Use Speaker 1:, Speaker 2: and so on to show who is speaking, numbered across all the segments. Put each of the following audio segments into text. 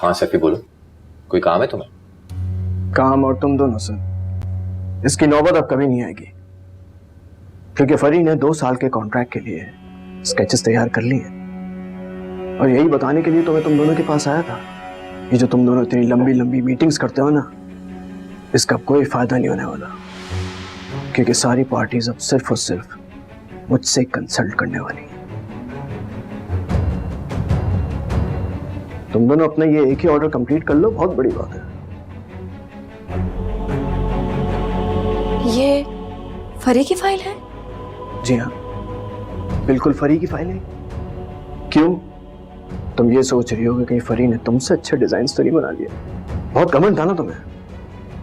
Speaker 1: हाँ सैफी बोलो, कोई काम है तुम्हें?
Speaker 2: काम और तुम दोनों सर, इसकी नौबत अब कभी नहीं आएगी, क्योंकि फरी ने 2 साल के कॉन्ट्रैक्ट के लिए स्केचेस तैयार कर लिए और यही बताने के लिए तो मैं तुम दोनों के पास आया था। ये जो तुम दोनों इतनी लंबी लंबी मीटिंग्स करते हो ना, इसका कोई फायदा नहीं होने वाला, क्योंकि सारी पार्टीज अब सिर्फ और सिर्फ मुझसे कंसल्ट करने वाली हैं। तुम दोनों अपना ये एक ही ऑर्डर कंप्लीट कर लो, बहुत बड़ी बात है।
Speaker 3: ये फरी की फाइल है?
Speaker 2: जी हाँ, बिल्कुल फरी की फाइल है। क्यों, तुम ये सोच रही हो कि कहीं फरी ने तुमसे अच्छे डिजाइन तो नहीं बना लिए? बहुत घमंड था ना तुम्हें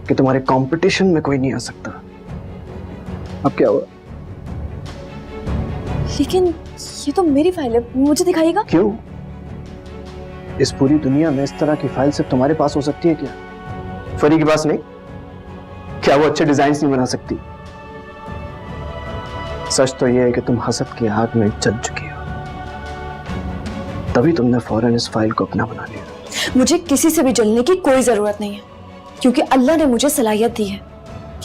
Speaker 2: कि तुम्हारे कंपटीशन में कोई नहीं आ सकता। अब क्या हुआ?
Speaker 3: लेकिन ये तो मेरी फाइल है, मुझे दिखाइएगा।
Speaker 2: क्यों, इस पूरी दुनिया में इस तरह की फाइल सिर्फ तुम्हारे पास हो सकती है क्या? फरी के पास नहीं? क्या वो अच्छे डिजाइन नहीं बना सकती? सच तो ये है कि तुम हसद की आग में जल चुकी हो, तभी तुमने फौरन इस फाइल को अपना बना लिया।
Speaker 3: मुझे किसी से भी जलने की कोई जरूरत नहीं है, क्योंकि अल्लाह ने मुझे सलाहियत दी है।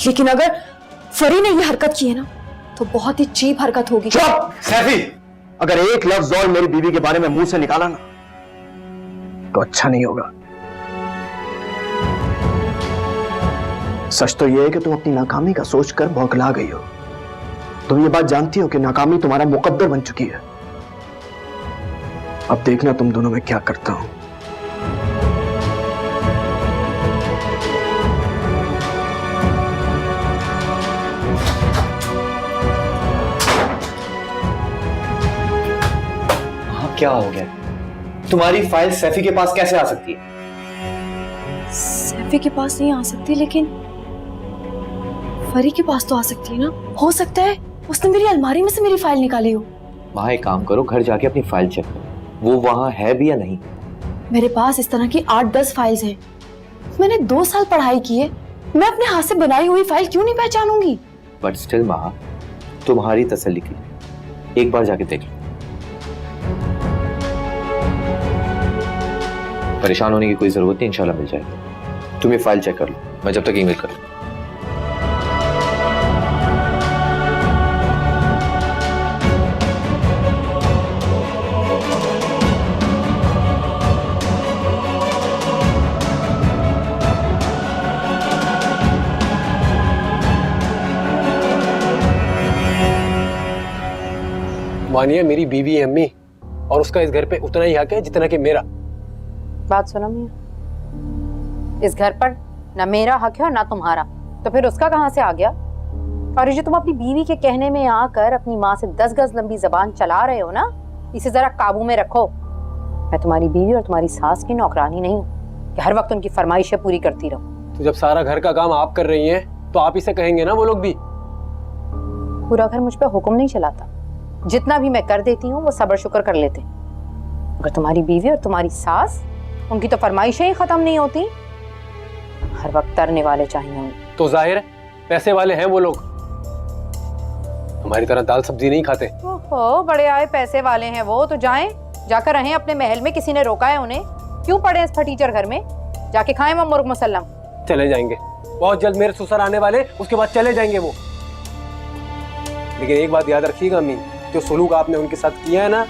Speaker 3: लेकिन अगर फरी ने ये हरकत की है ना, तो बहुत ही चीप हरकत होगी।
Speaker 2: चुप सैफी, अगर एक लफ्ज और मेरी बीवी के बारे में मुंह से निकाला ना तो अच्छा नहीं होगा। सच तो यह है कि तुम अपनी नाकामी का सोचकर बौखला गई हो। तुम ये बात जानती हो कि नाकामी तुम्हारा मुकद्दर बन चुकी है। अब देखना तुम दोनों में क्या करता हूं।
Speaker 1: हाँ क्या हो गया? तुम्हारी फाइल सैफी के पास कैसे आ सकती है?
Speaker 3: सैफी के पास नहीं आ सकती, लेकिन फरी के पास तो आ सकती है ना। हो सकता है उसने मेरी अलमारी में से मेरी फाइल निकाली हो।
Speaker 1: वहां एक काम करो, घर जाके अपनी फाइल चेक करो, वो वहां है भी या नहीं।
Speaker 3: मेरे पास इस तरह की 8-10 फाइल्स हैं। मैंने 2 साल पढ़ाई की है, मैं अपने हाथ से बनाई हुई फाइल क्यों नहीं पहचानूंगी?
Speaker 1: बट स्टिल महा, तुम्हारी तसल्ली के लिए एक बार जाके देख लो। परेशान होने की कोई जरूरत नहीं, इंशाल्लाह मिल जाएगी। तुम ये फाइल चेक कर लो, मैं जब तक ईमेल कर लूं।
Speaker 4: मानिए मेरी बीवी है अम्मी, और उसका इस घर पे उतना ही हक है जितना कि मेरा।
Speaker 5: बात सुनो मियां, इस घर पर ना मेरा हक है और ना तुम्हारा, तो फिर उसका कहां से आ गया? और ये जो तुम अपनी बीवी के कहने में आकर अपनी माँ से 10 गज लंबी जबान चला रहे हो ना, इसे जरा काबू में रखो। मैं तुम्हारी बीवी और तुम्हारी सास की नौकरानी नहीं हूँ कि हर वक्त उनकी फरमाइशें पूरी करती रहो।
Speaker 4: तो जब सारा घर का काम आप कर रही हैं, तो आप ही से कहेंगे ना वो लोग भी।
Speaker 5: पूरा घर मुझ पर हुक्म नहीं चलाता, जितना भी मैं कर देती हूँ वो सब्र शुक्र कर लेते। अगर तुम्हारी बीवी और तुम्हारी सास, उनकी तो फरमाइशें ही खत्म नहीं होती, हर वक्त तरने वाले चाहिए उन्हें।
Speaker 4: तो जाहिर है पैसे वाले हैं वो लोग, हमारी तरह दाल सब्जी नहीं खाते।
Speaker 5: ओहो, बड़े आए पैसे वाले हैं वो, तो जाएं, जाकर रहें अपने महल में। किसी ने रोका है उन्हें? क्यों पड़े इस फटीचर घर में? जाके खाएं मुर्ग मुसल्लम।
Speaker 4: चले जाएंगे, बहुत जल्द मेरे ससुर आने वाले, उसके बाद चले जाएंगे वो। लेकिन एक बात याद रखिएगा अम्मी, जो सलूक आपने उनके साथ किया है ना,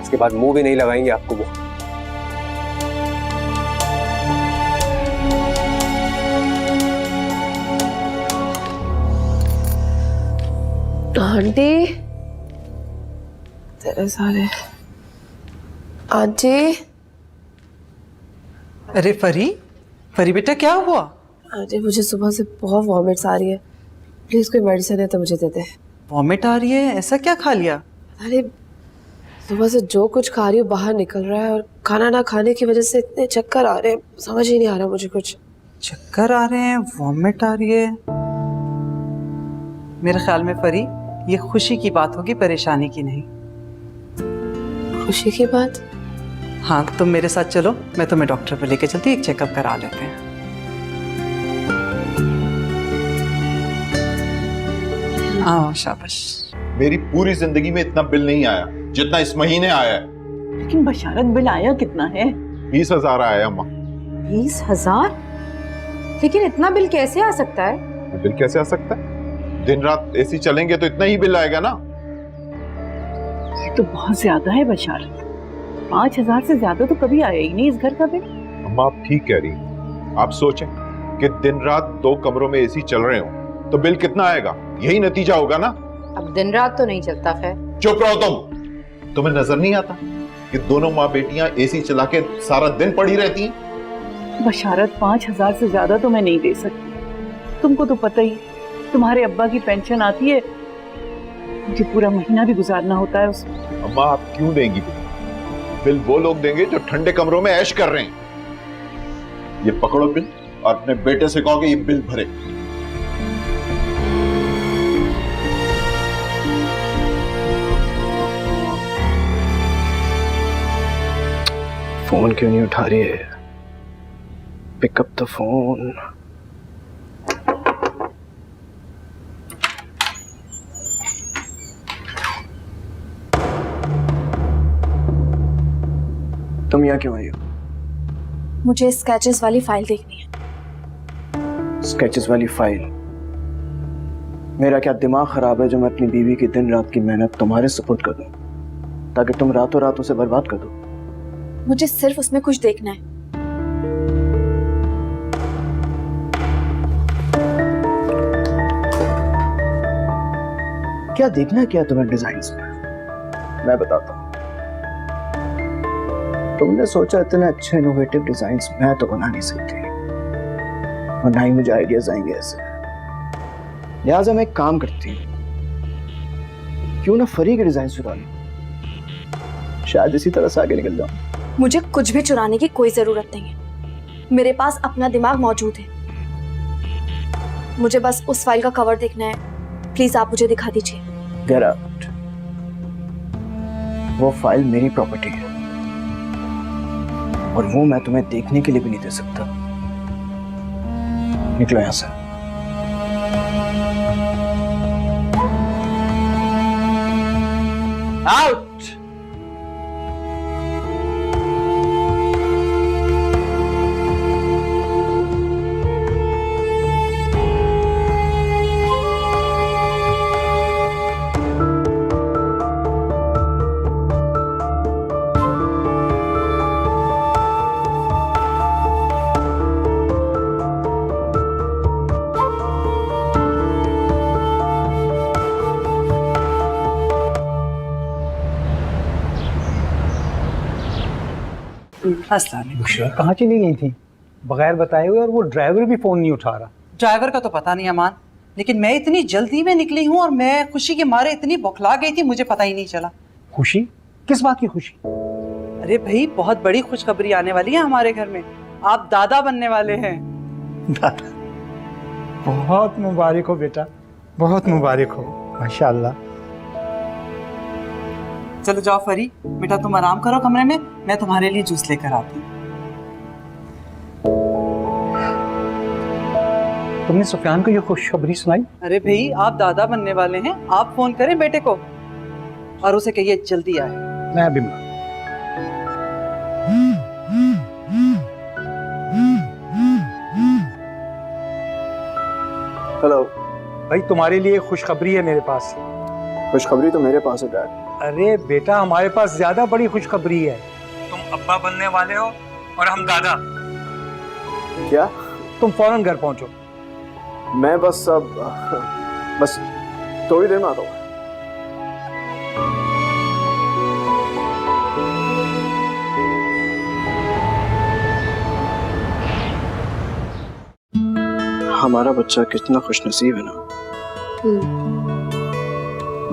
Speaker 4: इसके बाद मुंह भी नहीं लगाएंगे आपको वो।
Speaker 3: आंटी, तेरे सारे आंटी।
Speaker 6: अरे फरी, फरी बेटा क्या हुआ?
Speaker 7: आंटी मुझे सुबह से बहुत वॉमिट्स आ रही है, प्लीज कोई मेडिसिन है तो मुझे दे दे।
Speaker 6: वॉमिट आ रही है? ऐसा क्या खा लिया?
Speaker 7: अरे सुबह से जो कुछ खा रही हूँ बाहर निकल रहा है, और खाना ना खाने की वजह से इतने चक्कर आ रहे हैं, समझ ही नहीं आ रहा मुझे कुछ।
Speaker 6: चक्कर आ रहे हैं, वॉमिट आ रही है? मेरे ख्याल में फरी ये खुशी की बात होगी, परेशानी की नहीं।
Speaker 7: खुशी की बात?
Speaker 6: हाँ तुम मेरे साथ चलो, मैं तुम्हें डॉक्टर पे लेके चलती हूँ, एक चेकअप करा लेते हैं। आओ शाबाश।
Speaker 8: मेरी पूरी जिंदगी में इतना बिल नहीं आया जितना इस महीने आया है।
Speaker 9: लेकिन बशारत बिल आया कितना है?
Speaker 8: 20,000 आया है अम्मा।
Speaker 5: 20,000? लेकिन इतना बिल कैसे आ सकता है?
Speaker 8: ये बिल कैसे आ सकता है? दिन रात एसी चलेंगे तो इतना ही बिल आएगा ना।
Speaker 9: ये तो बहुत ज्यादा है बशारत। 5,000 से ज्यादा तो कभी आया ही नहीं इस घर का बिल।
Speaker 8: अम्मा आप ठीक कह रही हैं। आप सोचें कि दिन रात 2 कमरों में एसी चल रहे हो तो बिल कितना आएगा, यही नतीजा होगा ना।
Speaker 5: अब दिन रात तो नहीं चलता। खैर
Speaker 8: चुप रहो तुम्हें नजर नहीं आता कि दोनों माँ बेटियां एसी चला के सारा दिन पड़ी रहती हैं?
Speaker 9: बशारत 5,000 से ज्यादा तो मैं नहीं दे सकती। तुमको तो पता ही, तुम्हारे अब्बा की पेंशन आती है, मुझे पूरा महीना भी गुजारना होता है उसमें।
Speaker 8: अम्मा आप क्यों देंगी बिल? वो लोग देंगे जो ठंडे कमरों में ऐश कर रहे हैं। ये पकड़ो बिल और अपने बेटे से कहो कि ये बिल भरे।
Speaker 2: फोन क्यों नहीं उठा रही है? Pick up the phone. तुम यहाँ क्यों आई हो?
Speaker 3: मुझे स्केचेस वाली फाइल देखनी है।
Speaker 2: स्केचेस वाली फाइल? मेरा क्या दिमाग खराब है जो मैं अपनी बीवी की दिन रात की मेहनत तुम्हारे सुपुर्द कर दूं ताकि तुम रातों रात उसे बर्बाद कर दो?
Speaker 3: मुझे सिर्फ उसमें कुछ देखना है।
Speaker 2: क्या देखना है क्या तुम्हें डिजाइन्स में? मैं बताता हूँ। तुमने सोचा इतने अच्छे इनोवेटिव डिजाइन्स मैं तो बना नहीं सकती और ना ही मुझे आइडियाज आएंगे ऐसे। लिहाजा मैं एक काम करती हूँ, क्यों ना फरी के डिजाइन चुरा लूं, शायद इसी तरह से आगे निकल जाऊं।
Speaker 3: मुझे कुछ भी चुराने की कोई जरूरत नहीं है। मेरे पास अपना दिमाग मौजूद है। मुझे बस उस फाइल का कवर देखना है। प्लीज आप मुझे दिखा दीजिए।
Speaker 2: Get out. वो फाइल मेरी प्रॉपर्टी है और वो मैं तुम्हें देखने के लिए भी नहीं दे सकता। निकलो यहां से।
Speaker 4: आउट।
Speaker 6: अस्सलाम।
Speaker 10: कहाँ चली गई थी बगैर बताए हुए? और वो ड्राइवर भी फोन नहीं उठा रहा।
Speaker 6: ड्राइवर का तो पता नहीं अमान, लेकिन मैं इतनी जल्दी में निकली हूँ और मैं खुशी के मारे इतनी बौखला गई थी, मुझे पता ही नहीं चला।
Speaker 10: खुशी? किस बात की खुशी?
Speaker 6: अरे भाई, बहुत बड़ी खुशखबरी आने वाली है हमारे घर में। आप दादा बनने वाले हैं।
Speaker 10: दादा? बहुत मुबारक हो बेटा, बहुत मुबारक हो, माशाल्लाह।
Speaker 6: चलो जाओ फरी, बेटा तुम आराम करो कमरे में, मैं तुम्हारे लिए जूस लेकर आती हूँ।
Speaker 10: तुमने सुफियान को ये खुशखबरी सुनाई?
Speaker 6: अरे भाई, आप दादा बनने वाले हैं, आप फोन करें बेटे को और उसे कहिए जल्दी आए।
Speaker 10: मैं भी।
Speaker 2: हेलो
Speaker 10: भाई, तुम्हारे लिए खुशखबरी है मेरे पास।
Speaker 2: खुशखबरी तो मेरे पास है डैड।
Speaker 10: अरे बेटा, हमारे पास ज्यादा बड़ी खुशखबरी है। तुम अब्बा बनने वाले हो और हम दादा।
Speaker 2: क्या?
Speaker 10: तुम फौरन घर पहुंचो।
Speaker 2: मैं बस थोड़ी देर में आता हूँ। हमारा बच्चा कितना खुशनसीब है ना,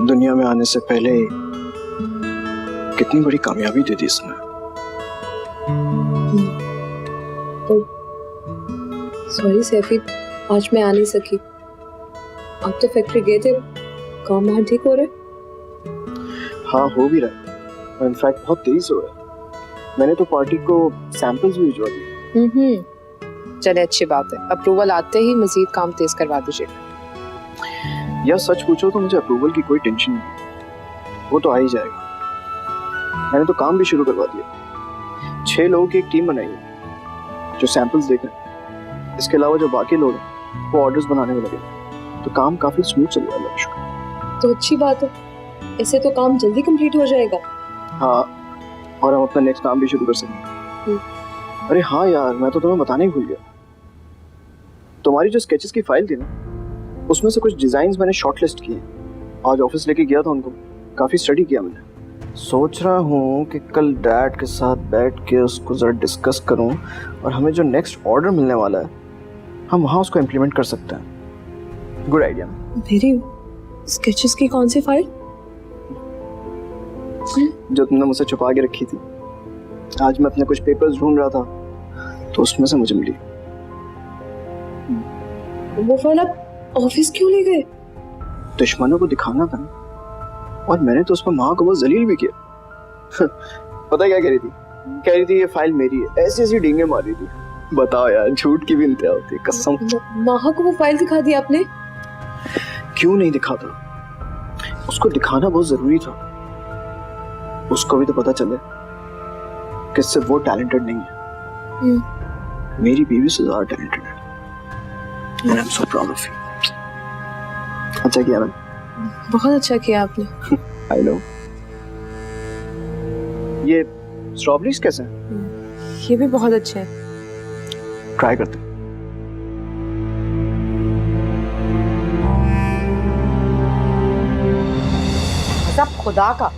Speaker 2: दुनिया में आने से पहले ही कितनी बड़ी कामयाबी दे दी इसने।
Speaker 7: सॉरी सैफी, आज मैं आ नहीं सकी। आप तो फैक्ट्री गए थे, काम वहाँ ठीक हो रहे?
Speaker 2: हाँ, हो भी रहा है। इनफैक्ट बहुत तेज हो रहा है। मैंने तो पार्टी को सैंपल्स भी भिजवा दिए।
Speaker 7: चले, अच्छी बात है। अप्रूवल आते ही मजीद काम तेज करवा दीजिए।
Speaker 2: या सच पूछो तो मुझे अप्रूवल की कोई टेंशन नहीं, वो तो आ ही जाएगा। मैंने तो काम भी शुरू करवा दिया। 6 लोगों की एक टीम बनाई है जो सैंपल्स देखें। इसके अलावा जो बाकी लोग हैं वो ऑर्डर्स बनाने में लगे, तो काम काफी स्मूथ चल रहा है अल्लाह का शुक्र।
Speaker 3: तो अच्छी बात है, इससे तो काम जल्दी कंप्लीट हो जाएगा।
Speaker 2: हाँ, और हम अपना नेक्स्ट काम भी शुरू कर सकेंगे। अरे हाँ यार, मैं तो तुम्हें बताने ही भूल गया। तुम्हारी जो स्केचेस की फाइल थी ना, उसमें से कुछ डिजाइन्स मैंने शॉर्टलिस्ट किए। आज ऑफिस लेके गया था उनको, काफी स्टडी किया मैंने। सोच रहा हूँ कि कल डैड के साथ बैठ के उसको जरा डिस्कस करूँ, और हमें जो नेक्स्ट ऑर्डर मिलने वाला है हम वहाँ उसको इम्प्लीमेंट कर सकते हैं। Good idea.
Speaker 3: मेरी स्केचेस की कौन सी फाइल?
Speaker 2: जो तुमने मुझसे छुपा के रखी थी। आज मैं अपने कुछ पेपर्स ढूंढ रहा था तो उसमें से मुझे मिली।
Speaker 3: वो फाइल आप ऑफिस क्यों ले गए?
Speaker 2: दुश्मनों को दिखाना था, और मैंने तो उस पर माँ को बहुत जलील भी किया। पता है क्या कह रही थी? कह रही थी ये फाइल मेरी है, ऐसी ऐसी डींगे मार रही थी। बताओ यार, झूठ की भी इंतहा होती है, कसम।
Speaker 3: माहा को वो फाइल दिखा दी आपने?
Speaker 2: क्यों नहीं दिखाता? उसको दिखाना बहुत जरूरी था। उसको भी तो पता चले कि सिर्फ वो टैलेंटेड नहीं है, मेरी बीवी से ज्यादा टैलेंटेड है। And I'm so proud of you. अच्छा किया ना?
Speaker 7: बहुत अच्छा किया आपने।
Speaker 2: I know. ये स्ट्रॉबेरीज कैसे हैं?
Speaker 7: ये भी बहुत अच्छे हैं।
Speaker 2: ट्राई करते हैं।
Speaker 5: सब खुदा का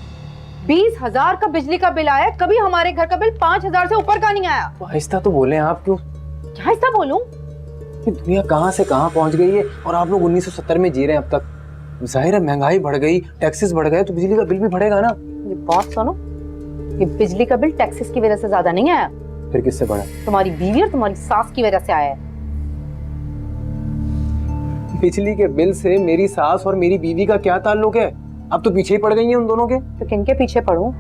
Speaker 5: 20,000 का बिजली का बिल आया, कभी हमारे घर का बिल 5,000 से ऊपर का नहीं आया।
Speaker 4: तो आहिस्ता तो बोले आप, क्यों
Speaker 5: क्या ऐसा बोलूं?
Speaker 4: ये दुनिया कहाँ से कहाँ पहुंच गई है, और आप लोग 1970 में जी रहे हैं अब तक। जाहिर है महंगाई बढ़ गई, टैक्सेस बढ़ गए, तो बिजली का बिल भी बढ़ेगा ना।
Speaker 5: ये बात सुनो, ये बिजली का बिल टैक्सेस की वजह से ज्यादा नहीं आया।
Speaker 4: फिर किससे बढ़ा?
Speaker 5: तुम्हारी बीवी और तुम्हारी सास की वजह से आया है।
Speaker 4: बिजली के बिल से मेरी सास और मेरी बीवी का क्या ताल्लुक है? अब तो पीछे ही पड़ गई हैं उन दोनों के।
Speaker 5: तो किनके पीछे पड़ूं?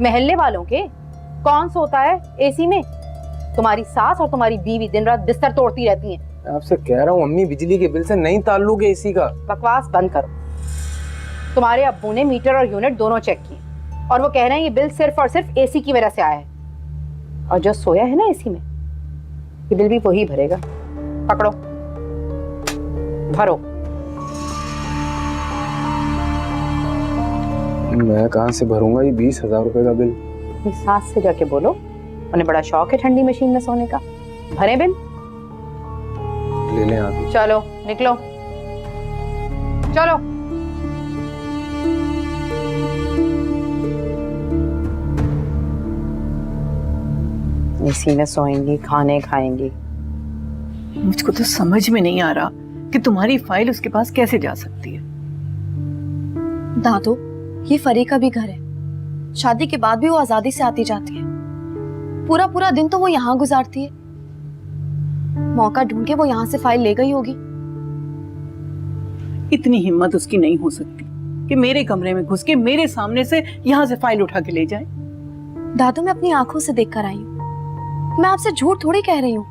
Speaker 5: महल्ले वालों के। कौन सोता है एसी में? तुम्हारी सास और तुम्हारी बीवी दिन रात बिस्तर तोड़ती रहती हैं।
Speaker 4: आपसे कह रहा हूँ अम्मी, बिजली के बिल से नहीं ताल्लुक है एसी का।
Speaker 5: बकवास बंद करो। तुम्हारे अब्बू ने मीटर और यूनिट दोनों चेक किए, और वो कह रहे हैं ये बिल सिर्फ और सिर्फ एसी की वजह से आया है। और जो सोया है ना एसी में, ये बिल भी वही भरेगा। पकड़ो, भरो।
Speaker 4: मैं कहाँ से भरूंगा ये 20,000 रुपए का बिल?
Speaker 5: अपनी सास से जाके बोलो, उन्हें बड़ा शौक है ठंडी मशीन में सोने का। भरे बिल।
Speaker 4: ले लें आप।
Speaker 5: चलो निकलो, चलो। एसी में सोएंगी, खाने खाएंगी।
Speaker 9: मुझको तो समझ में नहीं आ रहा कि तुम्हारी फाइल उसके पास कैसे जा सकती है।
Speaker 3: दादू, ये फरी का भी घर है। शादी के बाद भी वो आजादी से आती जाती है। पूरा पूरा दिन तो वो यहाँ गुजारती है। मौका ढूंढ के वो यहाँ से फाइल ले गई होगी।
Speaker 9: इतनी हिम्मत उसकी नहीं हो सकती कि मेरे कमरे में घुस के मेरे सामने से यहाँ से फाइल उठा के ले जाए।
Speaker 3: दादू, मैं अपनी आंखों से देख कर आई हूँ, मैं आपसे झूठ थोड़ी कह रही हूँ।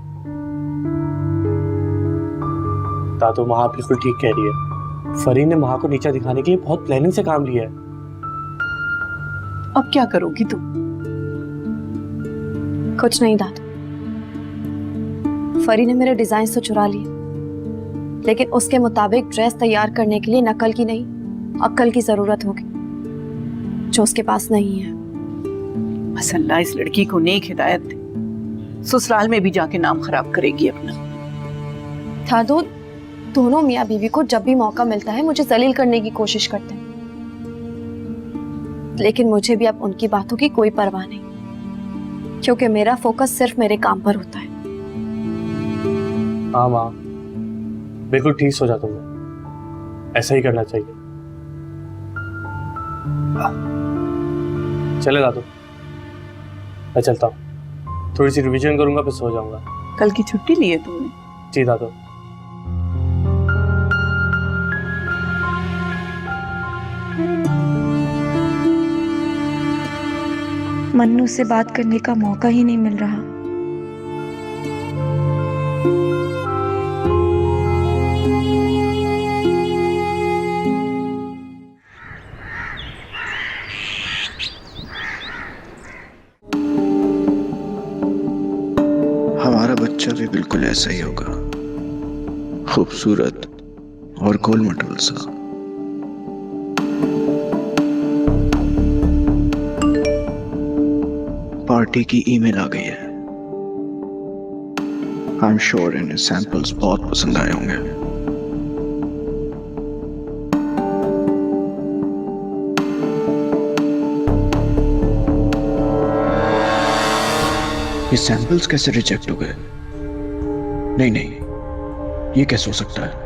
Speaker 11: दादू, महा बिल्कुल ठीक कह रही है। फरी ने महा को नीचा दिखाने के लिए बहुत प्लानिंग से काम लिया है।
Speaker 9: अब क्या करोगी तुम?
Speaker 3: कुछ नहीं दादू, फरी ने मेरे डिजाइन तो चुरा लिए, लेकिन उसके मुताबिक ड्रेस तैयार करने के लिए नकल की नहीं, अक्ल की जरूरत होगी, जो उसके पास नहीं है।
Speaker 9: बस अल्लाह इस लड़की को नेक हिदायत दे, ससुराल में भी जाके नाम खराब करेगी अपना।
Speaker 3: दादू, दोनों मियाँ बीवी को जब भी मौका मिलता है मुझे जलील करने की कोशिश करते हैं, लेकिन मुझे भी अब उनकी बातों की कोई परवाह नहीं, क्योंकि मेरा फोकस सिर्फ मेरे काम पर होता है।
Speaker 11: हाँ माँ, बिल्कुल ठीक सोचा तुमने, ऐसा ही करना चाहिए। चले दादू, मैं चलता हूँ, थोड़ी सी रिवीजन करूंगा फिर सो जाऊंगा।
Speaker 9: कल की छुट्टी ली है तुमने?
Speaker 11: जी दादू।
Speaker 12: मन्नू से बात करने का मौका ही नहीं मिल रहा।
Speaker 2: बिल्कुल ऐसा ही होगा, खूबसूरत और गोल मटोल सा। पार्टी की ईमेल आ गई है। आई एम श्योर इन्हें सैंपल्स बहुत पसंद आए होंगे। ये सैंपल्स कैसे रिजेक्ट हो गए? नहीं, ये कैसे हो सकता है?